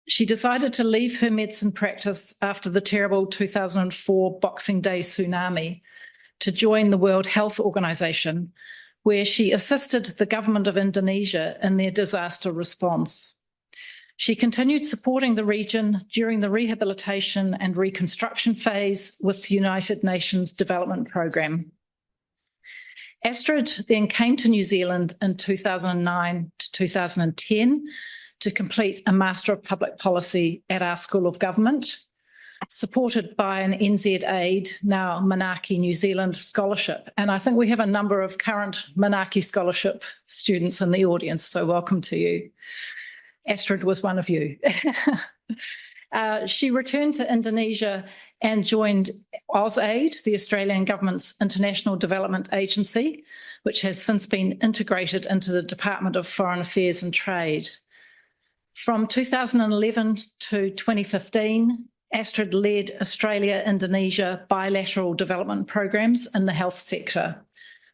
She decided to leave her medicine practice after the terrible 2004 Boxing Day tsunami to join the World Health Organization, where she assisted the government of Indonesia in their disaster response. She continued supporting the region during the rehabilitation and reconstruction phase with the United Nations Development Programme. Astrid then came to New Zealand in 2009 to 2010 to complete a Master of Public Policy at our School of Government, supported by an NZ-Aid, now Manaaki New Zealand Scholarship. And I think we have a number of current Manaaki Scholarship students in the audience, so welcome to you. Astrid was one of you. She returned to Indonesia and joined AusAid, the Australian Government's International Development Agency, which has since been integrated into the Department of Foreign Affairs and Trade. From 2011 to 2015, Astrid led Australia-Indonesia bilateral development programs in the health sector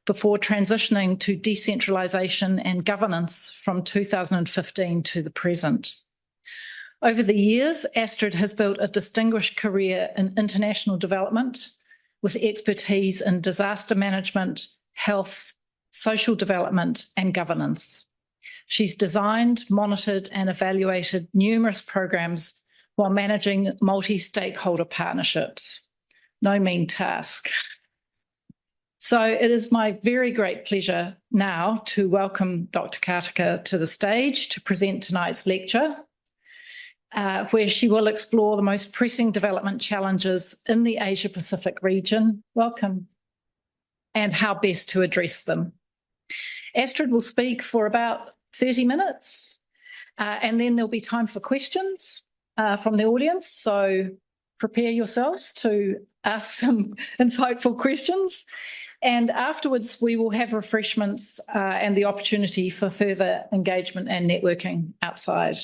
before transitioning to decentralisation and governance from 2015 to the present. Over the years, Astrid has built a distinguished career in international development with expertise in disaster management, health, social development and governance. She's designed, monitored and evaluated numerous programs while managing multi-stakeholder partnerships. No mean task. So it is my very great pleasure now to welcome Dr. Kartika to the stage to present tonight's lecture, where she will explore the most pressing development challenges in the Asia-Pacific region. Welcome. And how best to address them. Astrid will speak for about 30 minutes, and then there'll be time for questions from the audience. So prepare yourselves to ask some insightful questions. And afterwards, we will have refreshments and the opportunity for further engagement and networking outside.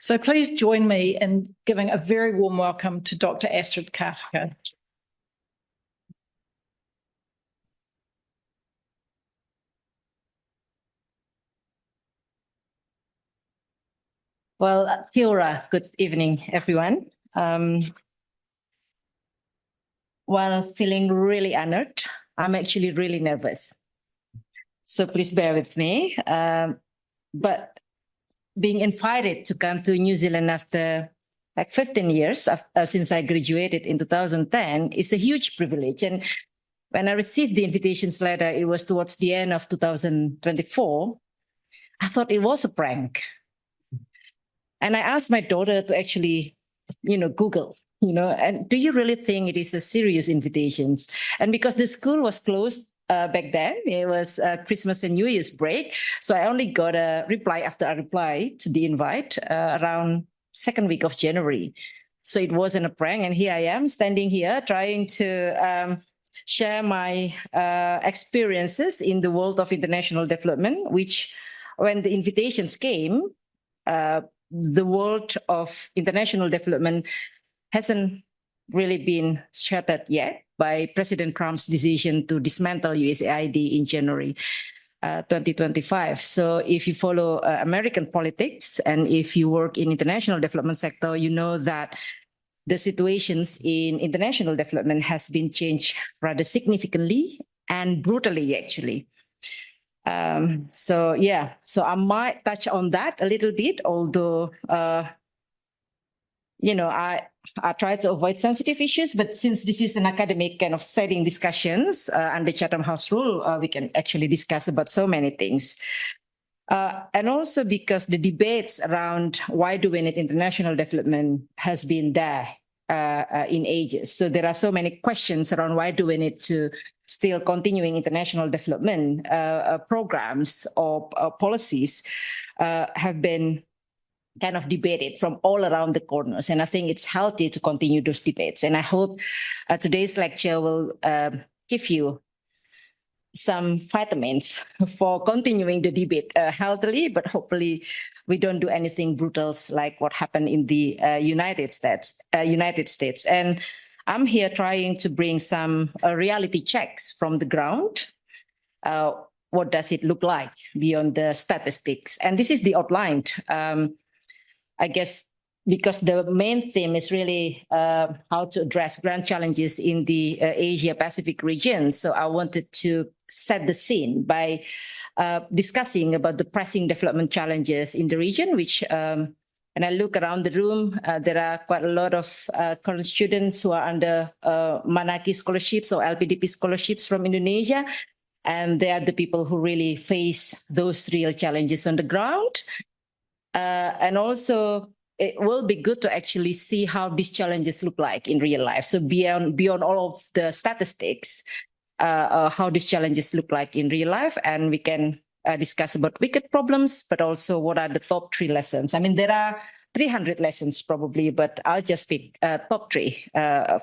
So please join me in giving a very warm welcome to Dr. Astrid Kartika. Well, kia ora, good evening, everyone. While feeling really honored, I'm actually really nervous. So please bear with me. But being invited to come to New Zealand after like 15 years since I graduated in 2010 is a huge privilege. And when I received the invitations letter, it was towards the end of 2024, I thought it was a prank. And I asked my daughter to actually, Google, and do you really think it is a serious invitation? And because the school was closed back then, it was Christmas and New Year's break. So I only got a reply after a reply to the invite around second week of January. So it wasn't a prank. And here I am standing here trying to share my experiences in the world of international development, which when the invitations came, the world of international development hasn't really been shattered yet by President Trump's decision to dismantle USAID in January 2025. So if you follow American politics and if you work in international development sector, you know that the situations in international development has been changed rather significantly and brutally, actually. So I might touch on that a little bit, although, I try to avoid sensitive issues, but since this is an academic kind of setting discussions under Chatham House rule, we can actually discuss about so many things. And also because the debates around why do we need international development has been there in ages. So there are so many questions around why do we need to still continuing international development programs or policies have been kind of debated from all around the corners. And I think it's healthy to continue those debates. And I hope today's lecture will give you some vitamins for continuing the debate healthily, but hopefully we don't do anything brutal like what happened in the United States. And I'm here trying to bring some reality checks from the ground. What does it look like beyond the statistics? And this is the outline. I guess because the main theme is really how to address grand challenges in the Asia-Pacific region. So I wanted to set the scene by discussing about the pressing development challenges in the region, which when I look around the room, there are quite a lot of current students who are under Manaki scholarships or LPDP scholarships from Indonesia. And they are the people who really face those real challenges on the ground. And also, it will be good to actually see how these challenges look like in real life. So beyond all of the statistics, how these challenges look like in real life. And we can discuss about wicked problems, but also what are the top 3 lessons. I mean, there are 300 lessons probably, but I'll just pick top 3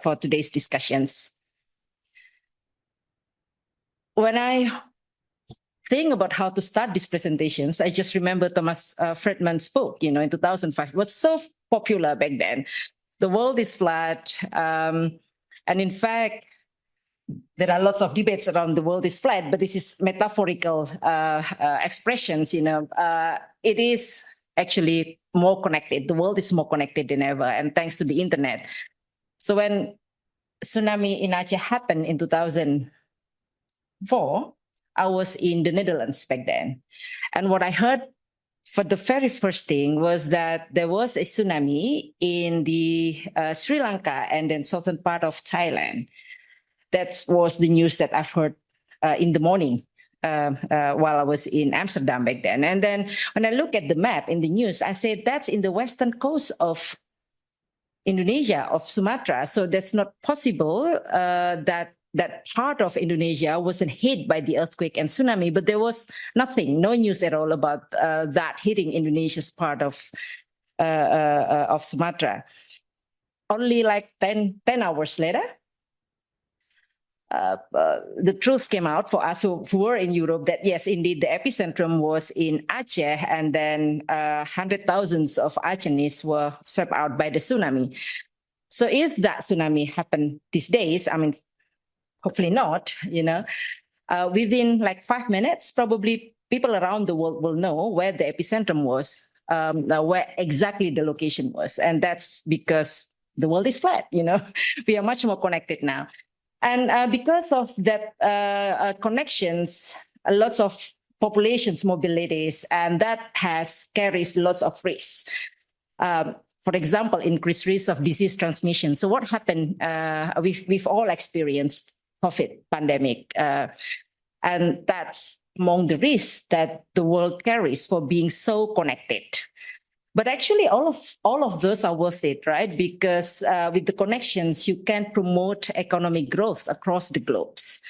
for today's discussions. When I think about how to start these presentations, I just remember Thomas Friedman's book, in 2005. It was so popular back then. The world is flat. And in fact, there are lots of debates around the world is flat, but this is metaphorical expressions, it is actually more connected. The world is more connected than ever, and thanks to the internet. So when tsunami in Aceh happened in 2004, I was in the Netherlands back then. And what I heard for the very first thing was that there was a tsunami in the Sri Lanka and then southern part of Thailand. That was the news that I've heard in the morning while I was in Amsterdam back then. And then when I look at the map in the news, I said, that's in the western coast of Indonesia, of Sumatra. So that's not possible that part of Indonesia wasn't hit by the earthquake and tsunami, but there was nothing, no news at all about that hitting Indonesia's part of Sumatra. Only like 10 hours later, the truth came out for us who were in Europe that yes, indeed, the epicentrum was in Aceh, and then hundred thousands of Acehnese were swept out by the tsunami. So if that tsunami happened these days, I mean, hopefully not, within like 5 minutes, probably people around the world will know where the epicentrum was, where exactly the location was. And that's because the world is flat, we are much more connected now. And because of that connections, lots of populations mobilities, and that carries lots of risks. For example, increased risk of disease transmission. So what happened, we've all experienced COVID pandemic. And that's among the risks that the world carries for being so connected. But actually, all of those are worth it, right? Because with the connections, you can promote economic growth across the globes.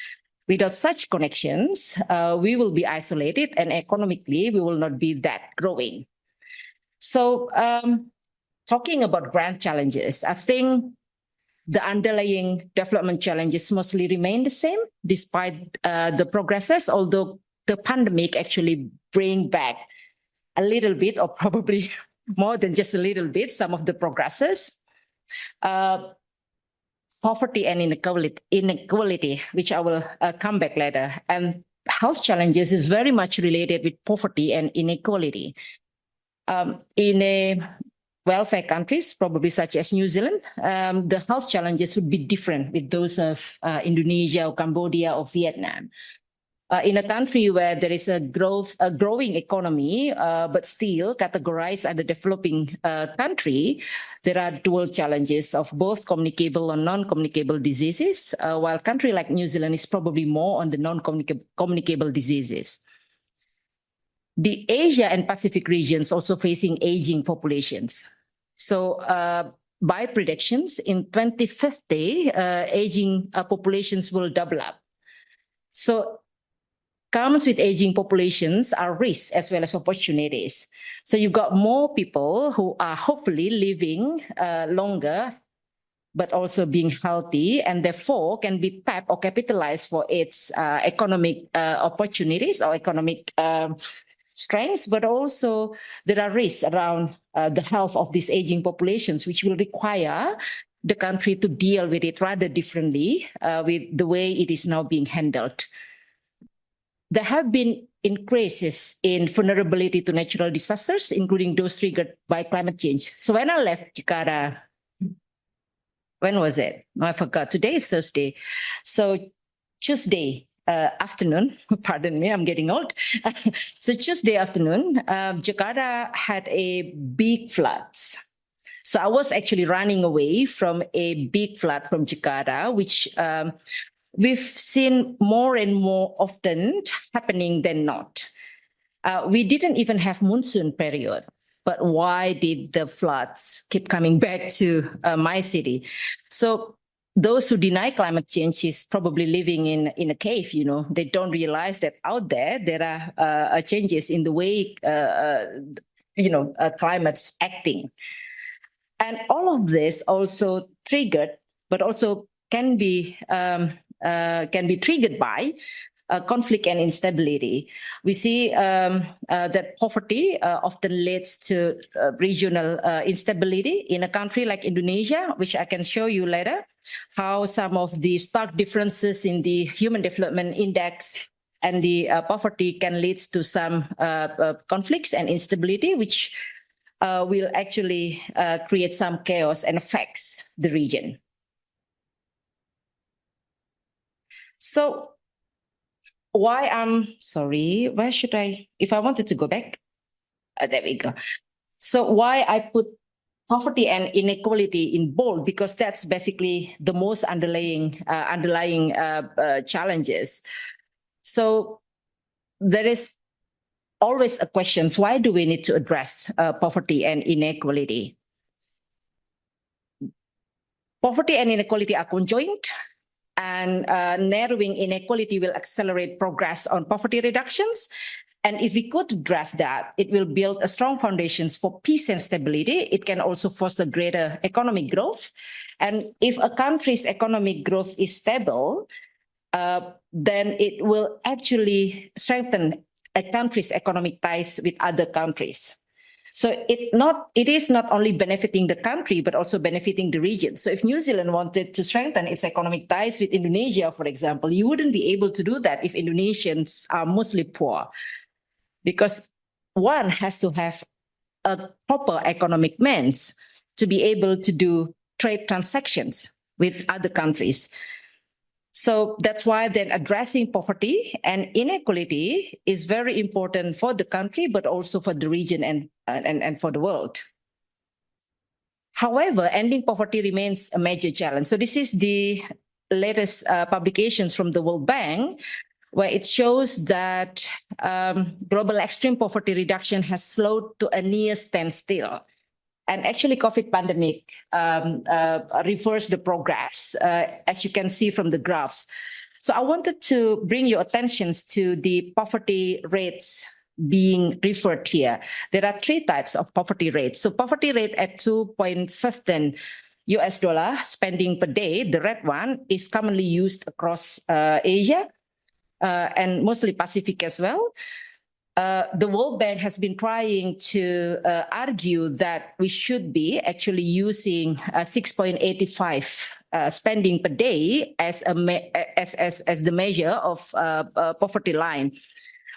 Without such connections, we will be isolated, and economically, we will not be that growing. So talking about grand challenges, I think the underlying development challenges mostly remain the same despite the progresses, although the pandemic actually bring back a little bit, or probably more than just a little bit, some of the progresses. Poverty and inequality, which I will come back later. And health challenges is very much related with poverty and inequality. In a welfare countries, probably such as New Zealand, the health challenges would be different with those of Indonesia or Cambodia or Vietnam. In a country where there is a growing economy, but still categorized as a developing country, there are dual challenges of both communicable and non-communicable diseases, while a country like New Zealand is probably more on the non-communicable diseases. The Asia and Pacific regions also facing aging populations. So by predictions, in 2050, aging populations will double up. So comes with aging populations are risks as well as opportunities. So you've got more people who are hopefully living longer, but also being healthy, and therefore can be tapped or capitalized for its economic opportunities or economic strengths, but also there are risks around the health of these aging populations, which will require the country to deal with it rather differently with the way it is now being handled. There have been increases in vulnerability to natural disasters, including those triggered by climate change. So when I left Jakarta, when was it? I forgot. Today is Thursday. So Tuesday afternoon, pardon me, I'm getting old. So Tuesday afternoon, Jakarta had a big floods. So I was actually running away from a big flood from Jakarta, which we've seen more and more often happening than not. We didn't even have monsoon period, but why did the floods keep coming back to my city? So those who deny climate change is probably living in a cave, you know. They don't realize that out there are changes in the way, climate's acting. And all of this also triggered, but also can be triggered by conflict and instability. We see that poverty often leads to regional instability in a country like Indonesia, which I can show you later, how some of the stark differences in the Human Development Index and the poverty can lead to some conflicts and instability, which will actually create some chaos and affects the region. So why where should I, if I wanted to go back, there we go. So why I put poverty and inequality in bold, because that's basically the most underlying challenges. So there is always a question, why do we need to address poverty and inequality? Poverty and inequality are conjoined, and narrowing inequality will accelerate progress on poverty reductions. And if we could address that, it will build a strong foundations for peace and stability. It can also foster greater economic growth. And if a country's economic growth is stable, then it will actually strengthen a country's economic ties with other countries. So it is not only benefiting the country, but also benefiting the region. So if New Zealand wanted to strengthen its economic ties with Indonesia, for example, you wouldn't be able to do that if Indonesians are mostly poor, because one has to have a proper economic means to be able to do trade transactions with other countries. So that's why then addressing poverty and inequality is very important for the country, but also for the region and for the world. However, ending poverty remains a major challenge. So this is the latest publications from the World Bank, where it shows that global extreme poverty reduction has slowed to a near standstill. And actually, COVID pandemic reversed the progress, as you can see from the graphs. So I wanted to bring your attentions to the poverty rates being referred here. There are three types of poverty rates. So poverty rate at $2.15 spending per day, the red one, is commonly used across Asia and mostly Pacific as well. The World Bank has been trying to argue that we should be actually using 6.85 spending per day as the measure of poverty line.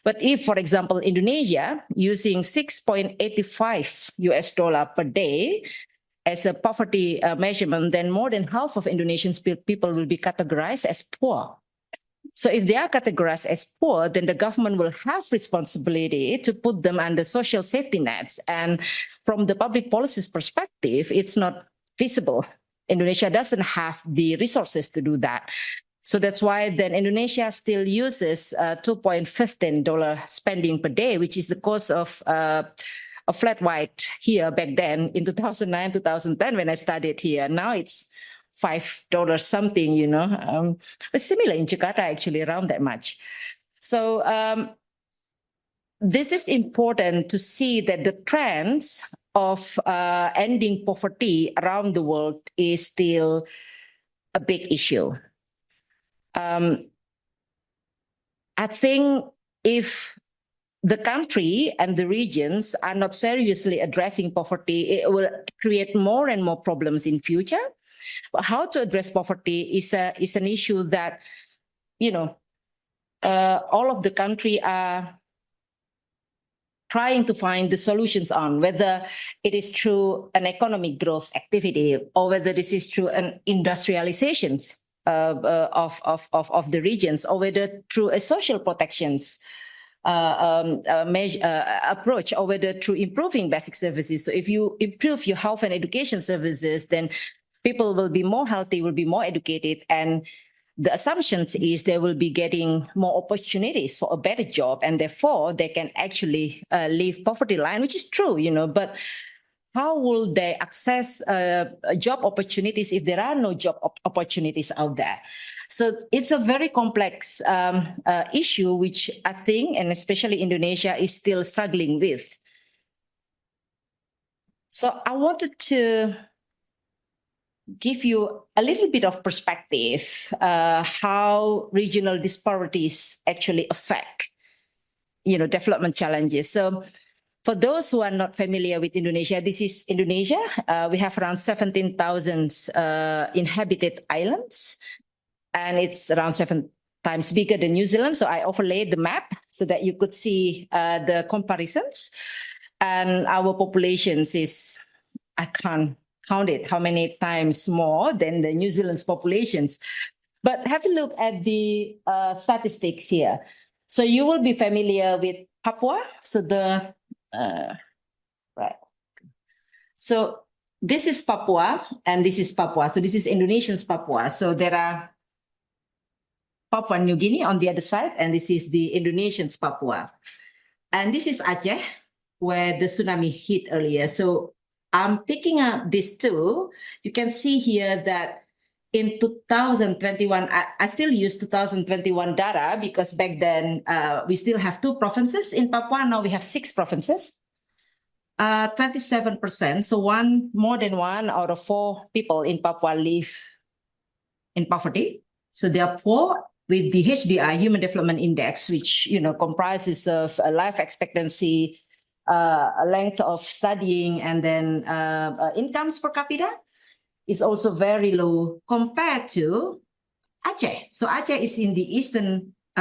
But if, for example, Indonesia using $6.85 per day as a poverty measurement, then more than half of Indonesian people will be categorized as poor. So if they are categorized as poor, then the government will have responsibility to put them under social safety nets. And from the public policies perspective, it's not feasible. Indonesia doesn't have the resources to do that. So that's why then Indonesia still uses $2.15 spending per day, which is the cost of a flat white here back then in 2009, 2010 when I studied here. Now it's $5 something, you know, but similar in Jakarta, actually around that much. So this is important to see that the trends of ending poverty around the world is still a big issue. I think if the country and the regions are not seriously addressing poverty, it will create more and more problems in future. But how to address poverty is an issue that, you know, all of the country are trying to find the solutions on, whether it is through an economic growth activity or whether this is through an industrializations of the regions, or whether through a social protections approach, or whether through improving basic services. So if you improve your health and education services, then people will be more healthy, will be more educated, and the assumptions is they will be getting more opportunities for a better job, and therefore they can actually leave poverty line, which is true, but how will they access job opportunities if there are no job opportunities out there? So it's a very complex issue, which I think, and especially Indonesia, is still struggling with. So I wanted to give you a little bit of perspective how regional disparities actually affect, development challenges. So for those who are not familiar with Indonesia, this is Indonesia. We have around 17,000 inhabited islands, and it's around 7 times bigger than New Zealand. So I overlaid the map so that you could see the comparisons. And our populations is, I can't count it, how many times more than the New Zealand's populations. But have a look at the statistics here. So you will be familiar with Papua. So right. So this is Papua, and this is Papua. So this is Indonesian's Papua. So there are Papua New Guinea on the other side, and this is the Indonesian's Papua. And this is Aceh, where the tsunami hit earlier. So I'm picking up these two. You can see here that in 2021, I still use 2021 data because back then we still have 2 provinces in Papua. Now we have 6 provinces. 27%, so more than 1 out of 4 people in Papua live in poverty. So they are poor with the HDI, Human Development Index, which comprises of a life expectancy, a length of studying, and then incomes per capita is also very low compared to Aceh. So Aceh is in the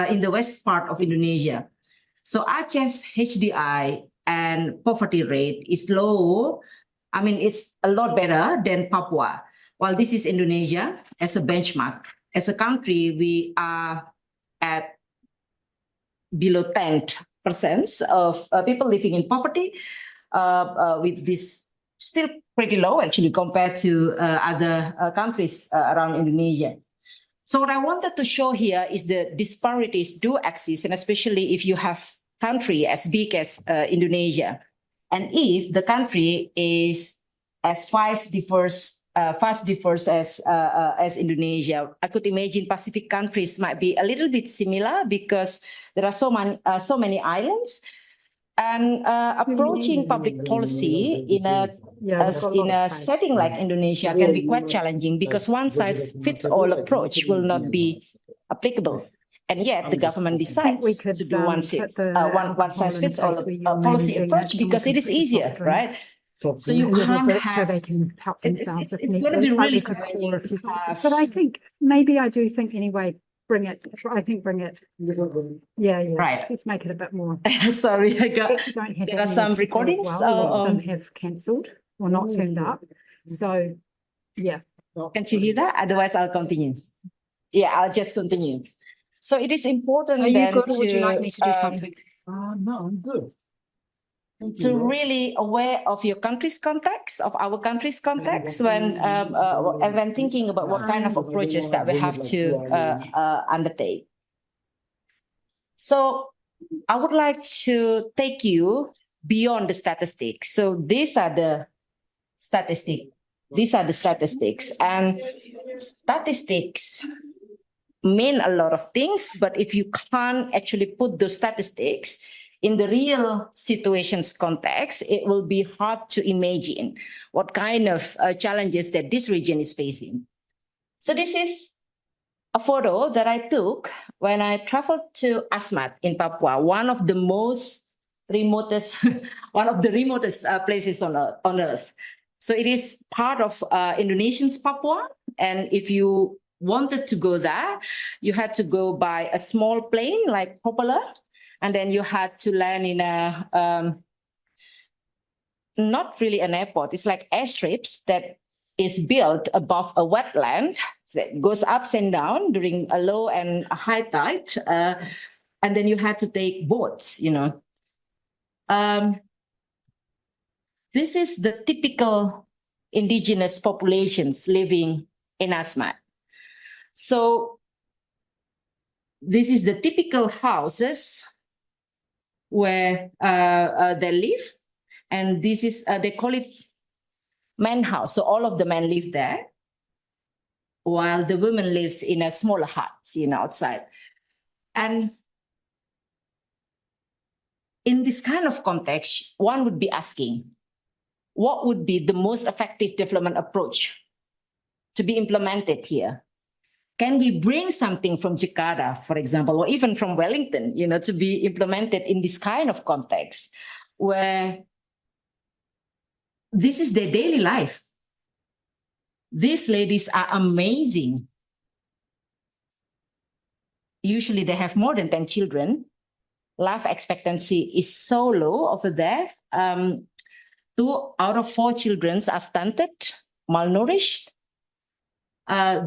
in the west part of Indonesia. So Aceh's HDI and poverty rate is low. I mean, it's a lot better than Papua. While this is Indonesia as a benchmark. As a country, we are at below 10% of people living in poverty, with this still pretty low actually compared to other countries around Indonesia. So what I wanted to show here is the disparities do exist, and especially if you have country as big as Indonesia, and if the country is as fast diverse as Indonesia. I could imagine Pacific countries might be a little bit similar because there are so many islands, and approaching public policy in a setting like Indonesia can be quite challenging because one size fits all approach will not be applicable. And yet the government decides to do one size fits all policy approach because it is easier, right? So you can't have, so they can help themselves if it's need going to be really but challenging to have. But I think maybe I do think anyway, bring it. Yeah. Right. Let's make it a bit more. Sorry, I got. If you don't have There that are many some people as recordings. well, a lot of them have cancelled or not turned up. So yeah. Can't you hear that? Otherwise, I'll continue. Yeah, I'll just continue. So it is important. Are you then good, or would you like me to do something? No, I'm good. Thank to you. really aware of your country's context, of our country's context, when thinking about what kind of approaches that we have to undertake. So I would like to take you beyond the statistics. So these are the statistics. And statistics mean a lot of things, but if you can't actually put those statistics in the real situations context, it will be hard to imagine what kind of challenges that this region is facing. So this is a photo that I took when I traveled to Asmat in Papua, one of the remotest places on earth. So it is part of Indonesian's Papua, and if you wanted to go there, you had to go by a small plane like propeller, and then you had to land in a not really an airport. It's like airstrips that is built above a wetland that goes ups and down during a low and a high tide. And then you had to take boats, you know. This is the typical indigenous populations living in Asmat. So this is the typical houses where they live. And this is, they call it man house. So all of the men live there, while the women lives in a smaller huts, you know, outside. And in this kind of context, one would be asking, what would be the most effective development approach to be implemented here? Can we bring something from Jakarta, for example, or even from Wellington, you know, to be implemented in this kind of context where this is their daily life? These ladies are amazing. Usually they have more than 10 children. Life expectancy is so low over there. 2 out of 4 children are stunted, malnourished.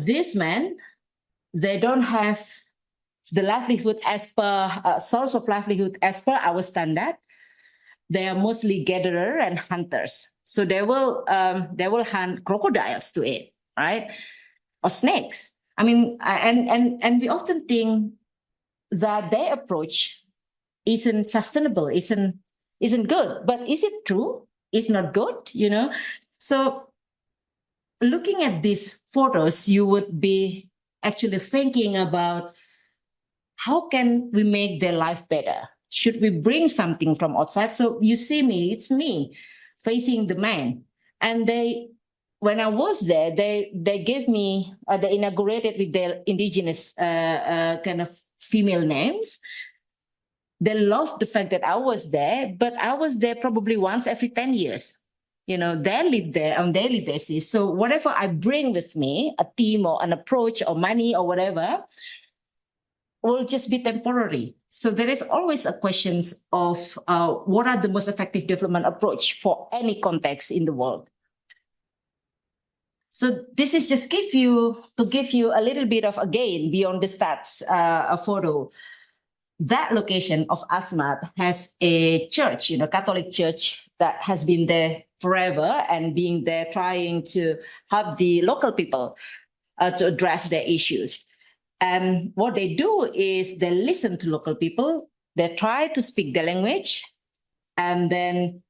These men, they don't have the livelihood as per source of livelihood as per our standard. They are mostly gatherer and hunters. So they will hunt crocodiles to eat, right? Or snakes. I mean, and we often think that their approach isn't sustainable, isn't good. But is it true? It's not good, you know? So looking at these photos, you would be actually thinking about how can we make their life better? Should we bring something from outside? So you see me, it's me facing the man. And they, when I was there, they gave me, they inaugurated with their indigenous kind of female names. They loved the fact that I was there, but I was there probably once every 10 years. You know, they live there on a daily basis. So whatever I bring with me, a team or an approach or money or whatever, will just be temporary. So there is always a question of what are the most effective development approach for any context in the world. So this is just to give you a little bit of, again, beyond the stats, a photo. That location of Asmat has a church, you know, Catholic church that has been there forever and being there trying to help the local people to address their issues. And what they do is they listen to local people, they try to speak their language, and then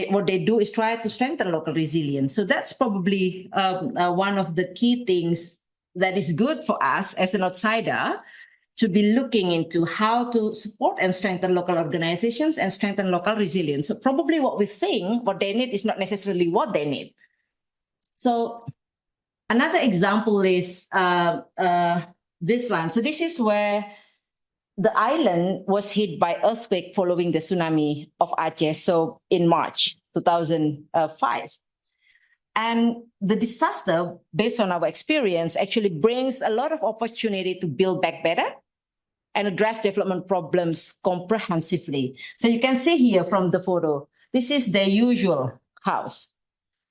what they do is try to strengthen local resilience. So that's probably one of the key things that is good for us as an outsider to be looking into how to support and strengthen local organizations and strengthen local resilience. So probably what we think, what they need is not necessarily what they need. So another example is this one. So this is where the island was hit by earthquake following the tsunami of Aceh, so in March 2005. And the disaster, based on our experience, actually brings a lot of opportunity to build back better and address development problems comprehensively. So you can see here from the photo, this is the usual house.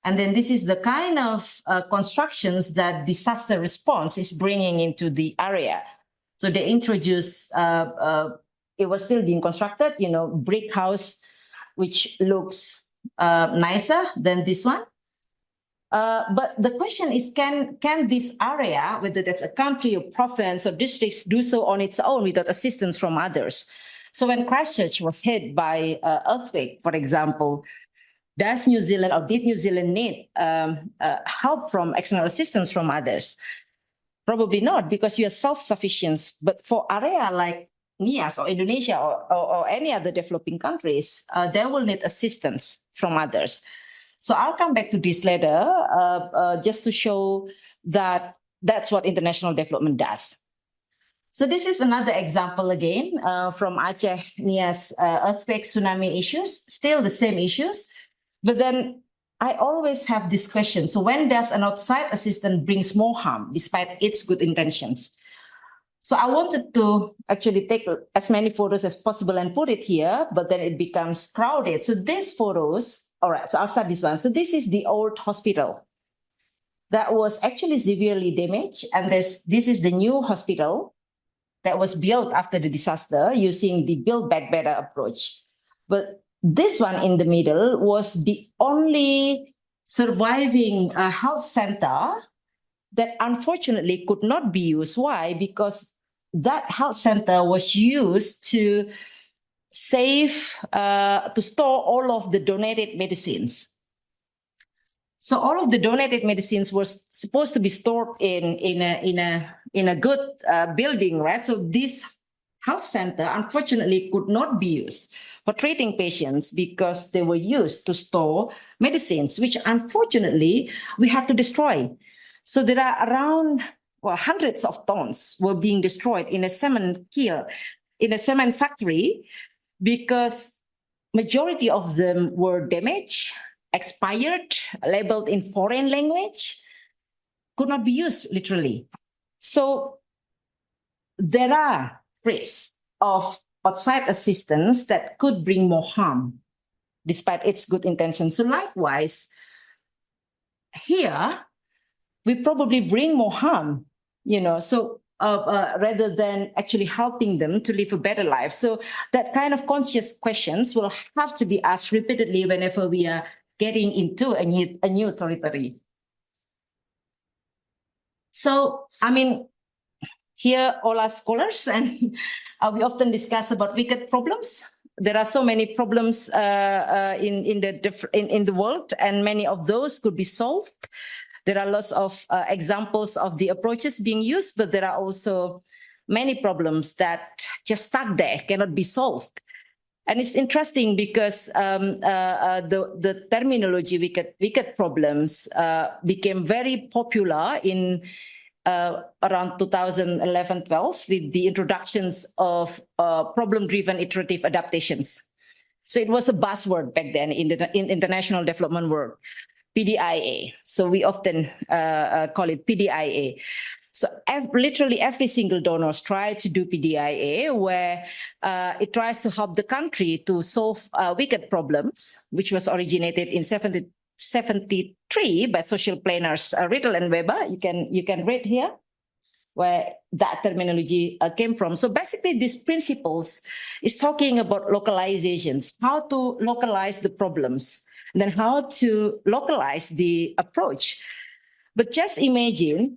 And then this is the kind of constructions that disaster response is bringing into the area. So they introduced, it was still being constructed, you know, brick house, which looks nicer than this one. But the question is, can this area, whether that's a country or province or districts, do so on its own without assistance from others? So when Christchurch was hit by earthquake, for example, did New Zealand need help from external assistance from others? Probably not, because you are self-sufficient. But for area like NIAS or Indonesia or any other developing countries, they will need assistance from others. So I'll come back to this later just to show that that's what international development does. So this is another example again from Aceh, NIAS earthquake, tsunami issues, still the same issues. But then I always have this question. So when does an outside assistance brings more harm despite its good intentions? So I wanted to actually take as many photos as possible and put it here, but then it becomes crowded. So these photos All right, so I'll start this one. So this is the old hospital that was actually severely damaged. And this is the new hospital that was built after the disaster using the build back better approach. But this one in the middle was the only surviving health center that unfortunately could not be used. Why? Because that health center was used to to store all of the donated medicines. So all of the donated medicines were supposed to be stored in a good building, right? So this health center unfortunately could not be used for treating patients because they were used to store medicines, which unfortunately we had to destroy. So there are around hundreds of tons were being destroyed in a cement kiln, in a cement factory, because majority of them were damaged, expired, labeled in foreign language, could not be used literally. So there are risks of outside assistance that could bring more harm despite its good intentions. So likewise, here, we probably bring more harm, so rather than actually helping them to live a better life. So that kind of conscious questions will have to be asked repeatedly whenever we are getting into a new territory. So, here all are scholars, and we often discuss about wicked problems. There are so many problems in the world, and many of those could be solved. There are lots of examples of the approaches being used, but there are also many problems that just stuck there, cannot be solved. And it's interesting because the terminology wicked problems became very popular in around 2011-12 with the introductions of problem-driven iterative adaptations. So it was a buzzword back then in the international development world. PDIA. So we often call it PDIA. So literally every single donor tries to do PDIA, where it tries to help the country to solve wicked problems, which was originated in 1973 by social planners Riddle and Weber. You can read here where that terminology came from. So basically, these principles is talking about localizations, how to localize the problems, and then how to localize the approach. But just imagine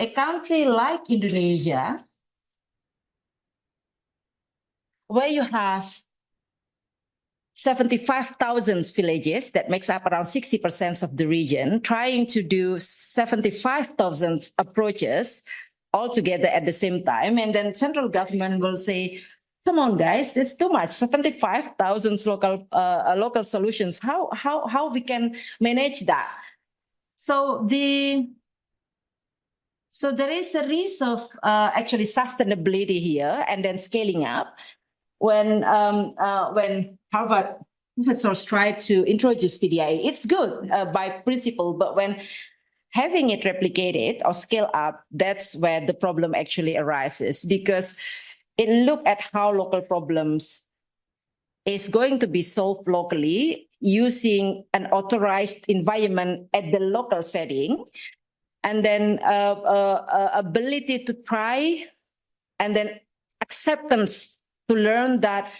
a country like Indonesia, where you have 75,000 villages that makes up around 60% of the region, trying to do 75,000 approaches all together at the same time. And then central government will say, come on, guys, there's too much, 75,000 local solutions. How we can manage that? So there is a risk of actually sustainability here and then scaling up. When Harvard professors try to introduce PDIA, it's good by principle, but when having it replicated or scale up, that's where the problem actually arises, because it look at how local problems is going to be solved locally using an authorized environment at the local setting, and then ability to try, and then acceptance to learn that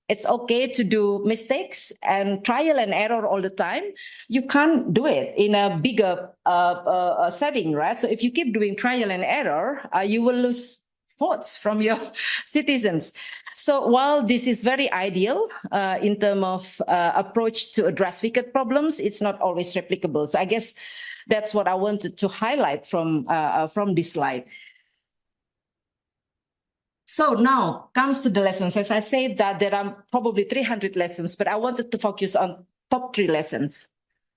it's okay to do mistakes and trial and error all the time. You can't do it in a bigger setting, right? So if you keep doing trial and error, you will lose votes from your citizens. So while this is very ideal in terms of approach to address wicked problems, it's not always replicable. So I guess that's what I wanted to highlight from this slide. So now comes to the lessons. As I said that there are probably 300 lessons, but I wanted to focus on top 3 lessons.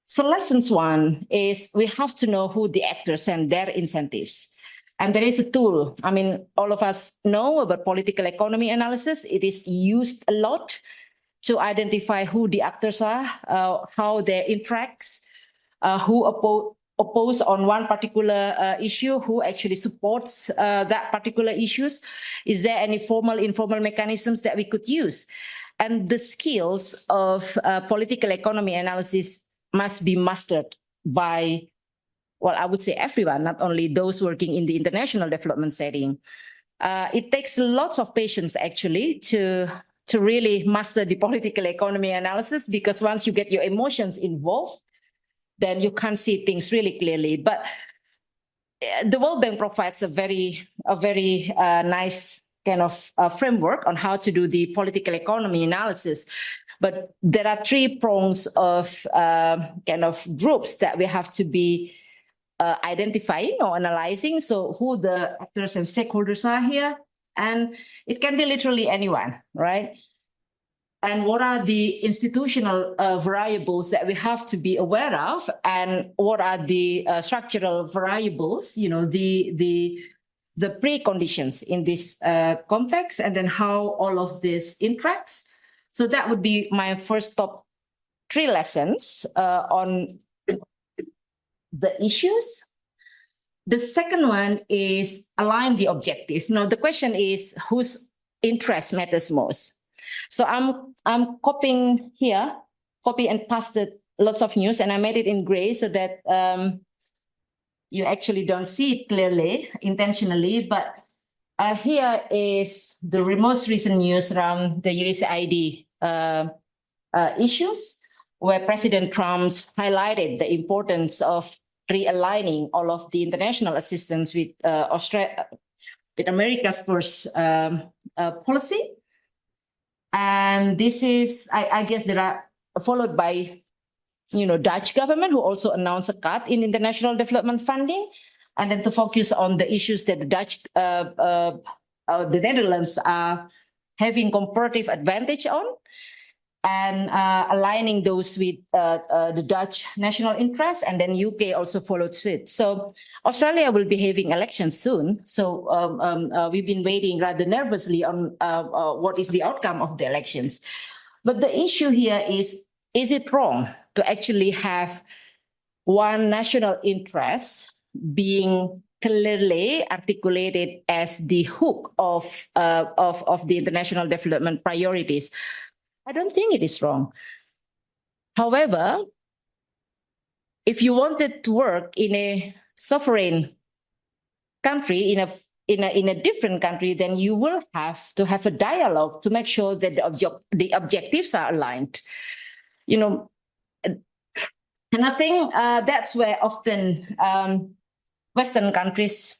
So lessons 1 is we have to know who the actors and their incentives. And there is a tool. I mean, all of us know about political economy analysis. It is used a lot to identify who the actors are, how they interact, who oppose on one particular issue, who actually supports that particular issues. Is there any formal, informal mechanisms that we could use? And the skills of political economy analysis must be mastered by, well, I would say everyone, not only those working in the international development setting. It takes lots of patience actually to really master the political economy analysis, because once you get your emotions involved, then you can't see things really clearly. But the World Bank provides a very nice kind of framework on how to do the political economy analysis. But there are three prongs of kind of groups that we have to be identifying or analyzing. So who the actors and stakeholders are here, and it can be literally anyone, right? And what are the institutional variables that we have to be aware of, and what are the structural variables, you know, the preconditions in this context, and then how all of this interacts. So that would be my first top 3 lessons on the issues. The second one is align the objectives. Now, the question is whose interest matters most. So I'm copying here, copy and pasted lots of news, and I made it in gray so that you actually don't see it clearly, intentionally. But here is the most recent news around the USAID issues, where President Trump's highlighted the importance of realigning all of the international assistance with with America's first policy. And this is, I guess, there are followed by, you know, Dutch government, who also announced a cut in international development funding, and then to focus on the issues that the Netherlands are having comparative advantage on, and aligning those with the Dutch national interest, and then UK also followed suit. So Australia will be having elections soon. So we've been waiting rather nervously on what is the outcome of the elections. But the issue here is it wrong to actually have one national interest being clearly articulated as the hook of the international development priorities? I don't think it is wrong. However, if you wanted to work in a sovereign country, in a different country, then you will have to have a dialogue to make sure that the objectives are aligned. You know, and I think that's where often Western countries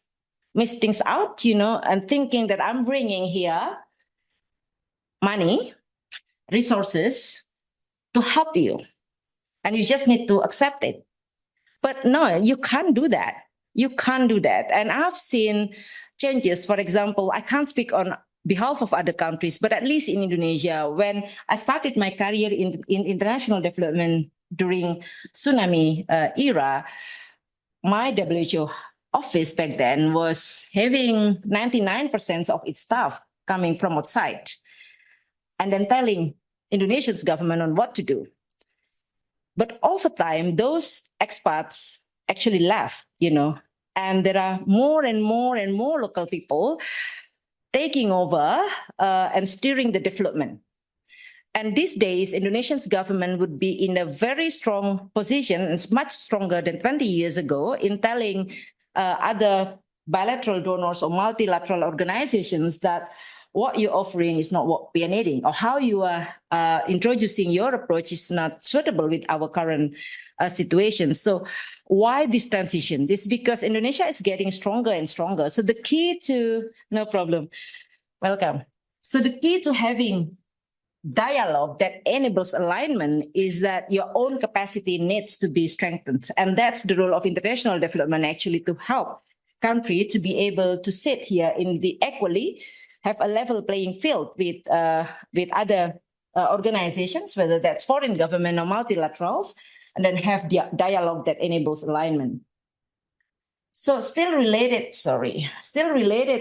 miss things out, you know, and thinking that I'm bringing here money, resources to help you, and you just need to accept it. But no, you can't do that. You can't do that. And I've seen changes. For example, I can't speak on behalf of other countries, but at least in Indonesia, when I started my career in international development during tsunami era, my WHO office back then was having 99% of its staff coming from outside, and then telling Indonesia's government on what to do. But over time, those expats actually left, you know, and there are more and more and more local people taking over and steering the development. And these days, Indonesia's government would be in a very strong position, and it's much stronger than 20 years ago, in telling other bilateral donors or multilateral organizations that what you're offering is not what we are needing, or how you are introducing your approach is not suitable with our current situation. So why this transition? It's because Indonesia is getting stronger and stronger. So the key to, no problem, welcome. So the key to having dialogue that enables alignment is that your own capacity needs to be strengthened. And that's the role of international development, actually, to help country to be able to sit here in the equally, have a level playing field with other organizations, whether that's foreign government or multilaterals, and then have the dialogue that enables alignment. So still related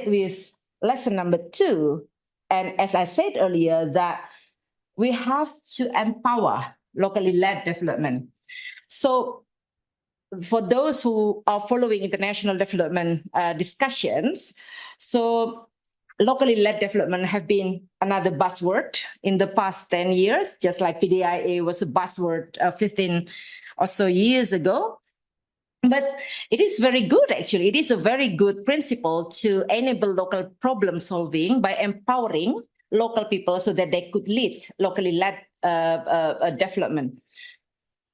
with lesson number 2, and as I said earlier, that we have to empower locally led development. So for those who are following international development discussions, so locally led development have been another buzzword in the past 10 years, just like PDIA was a buzzword 15 or so years ago. But it is very good, actually. It is a very good principle to enable local problem solving by empowering local people so that they could lead locally led development.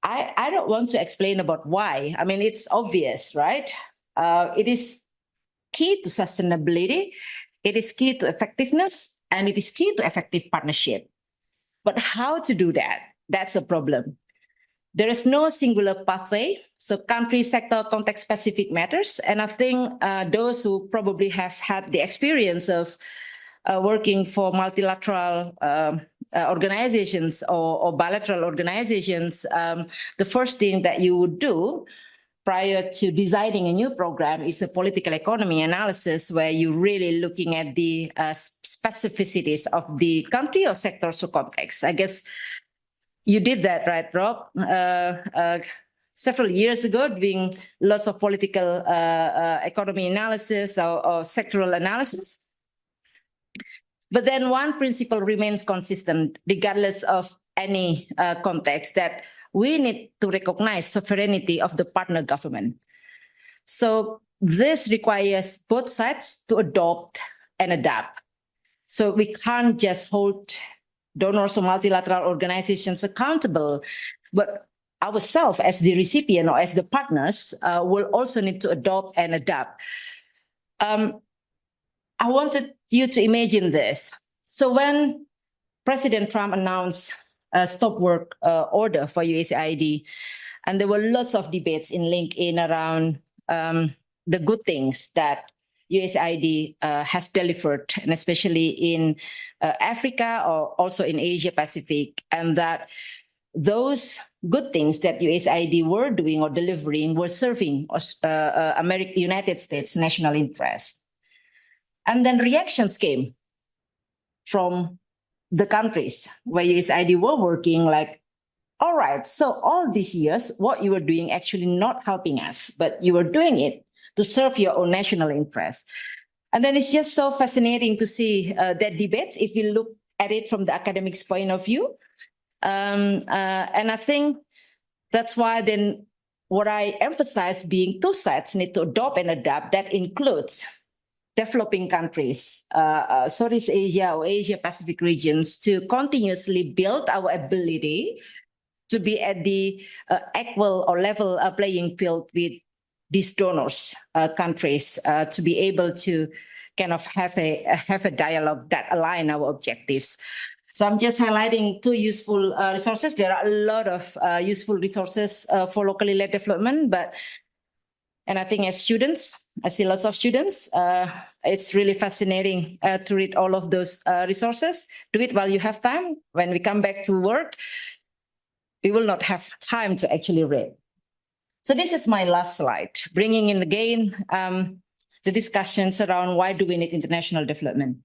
I don't want to explain about why. I mean, it's obvious, right? It is key to sustainability. It is key to effectiveness, and it is key to effective partnership. But how to do that? That's a problem. There is no singular pathway. So country, sector, context-specific matters. And I think those who probably have had the experience of working for multilateral organizations or bilateral organizations, the first thing that you would do prior to designing a new program is a political economy analysis where you're really looking at the specificities of the country or sectors or context. I guess you did that, right, Rob? Several years ago, doing lots of political economy analysis or sectoral analysis. But then one principle remains consistent, regardless of any context, that we need to recognize sovereignty of the partner government. So this requires both sides to adopt and adapt. So we can't just hold donors or multilateral organizations accountable, but ourselves as the recipient or as the partners will also need to adopt and adapt. I wanted you to imagine this. So when President Trump announced a stop work order for USAID, and there were lots of debates in LinkedIn around the good things that USAID has delivered, and especially in Africa or also in Asia Pacific, and that those good things that USAID were doing or delivering were serving United States national interest. And then reactions came from the countries where USAID were working, like, all right, so all these years, what you were doing actually not helping us, but you were doing it to serve your own national interests. And then it's just so fascinating to see that debate if you look at it from the academics point of view. And I think that's why then what I emphasize being two sides need to adopt and adapt. That includes developing countries, Southeast Asia or Asia Pacific regions, to continuously build our ability to be at the equal or level playing field with these donors countries, to be able to kind of have a dialogue that align our objectives. So I'm just highlighting two useful resources. There are a lot of useful resources for locally led development, and I think as students, I see lots of students, it's really fascinating to read all of those resources. Do it while you have time. When we come back to work, we will not have time to actually read. So this is my last slide, bringing in again the discussions around why do we need international development.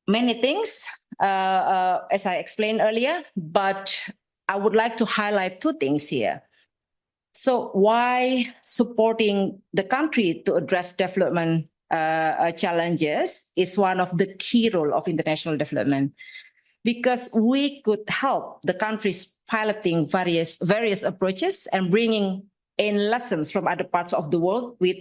Many things, as I explained earlier, but I would like to highlight two things here. So why supporting the country to address development challenges is one of the key role of international development, because we could help the countries piloting various approaches and bringing in lessons from other parts of the world with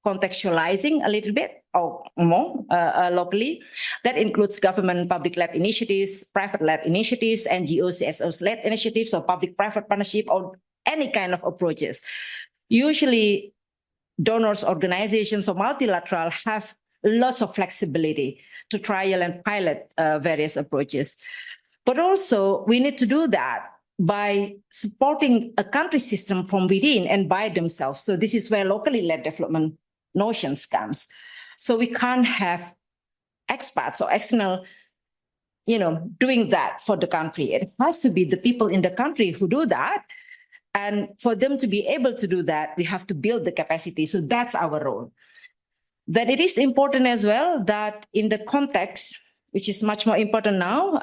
contextualizing a little bit or more locally. That includes government public-led initiatives, private-led initiatives, NGOs, CSOs-led initiatives, or public-private partnership, or any kind of approaches. Usually, donors, organizations, or multilateral have lots of flexibility to trial and pilot various approaches. But also, we need to do that by supporting a country system from within and by themselves. So this is where locally led development notions comes. So we can't have expats or external, doing that for the country. It has to be the people in the country who do that. And for them to be able to do that, we have to build the capacity. So that's our role. That it is important as well that in the context which is much more important now,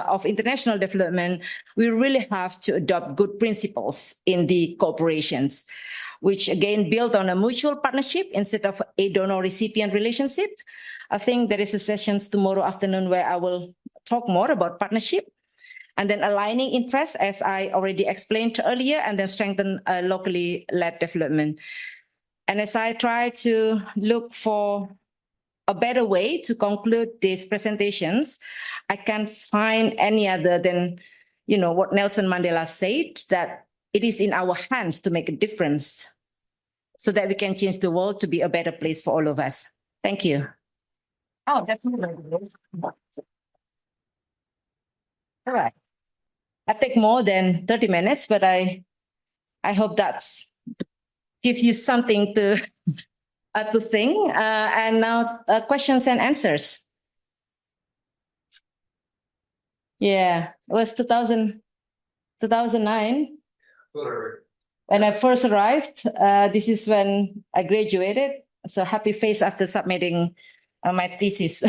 of international development, we really have to adopt good principles in the cooperations, which again build on a mutual partnership instead of a donor-recipient relationship. I think there is a sessions tomorrow afternoon where I will talk more about partnership, and then aligning interests, as I already explained earlier, and then strengthen locally led development. And as I try to look for a better way to conclude these presentations, I can't find any other than, what Nelson Mandela said, that it is in our hands to make a difference so that we can change the world to be a better place for all of us. Thank you. Oh, that's me. All right. I take more than 30 minutes, but I hope that's gives you something to think. And now questions and answers. Yeah, it was 2009 when I first arrived. This is when I graduated. So happy face after submitting my thesis.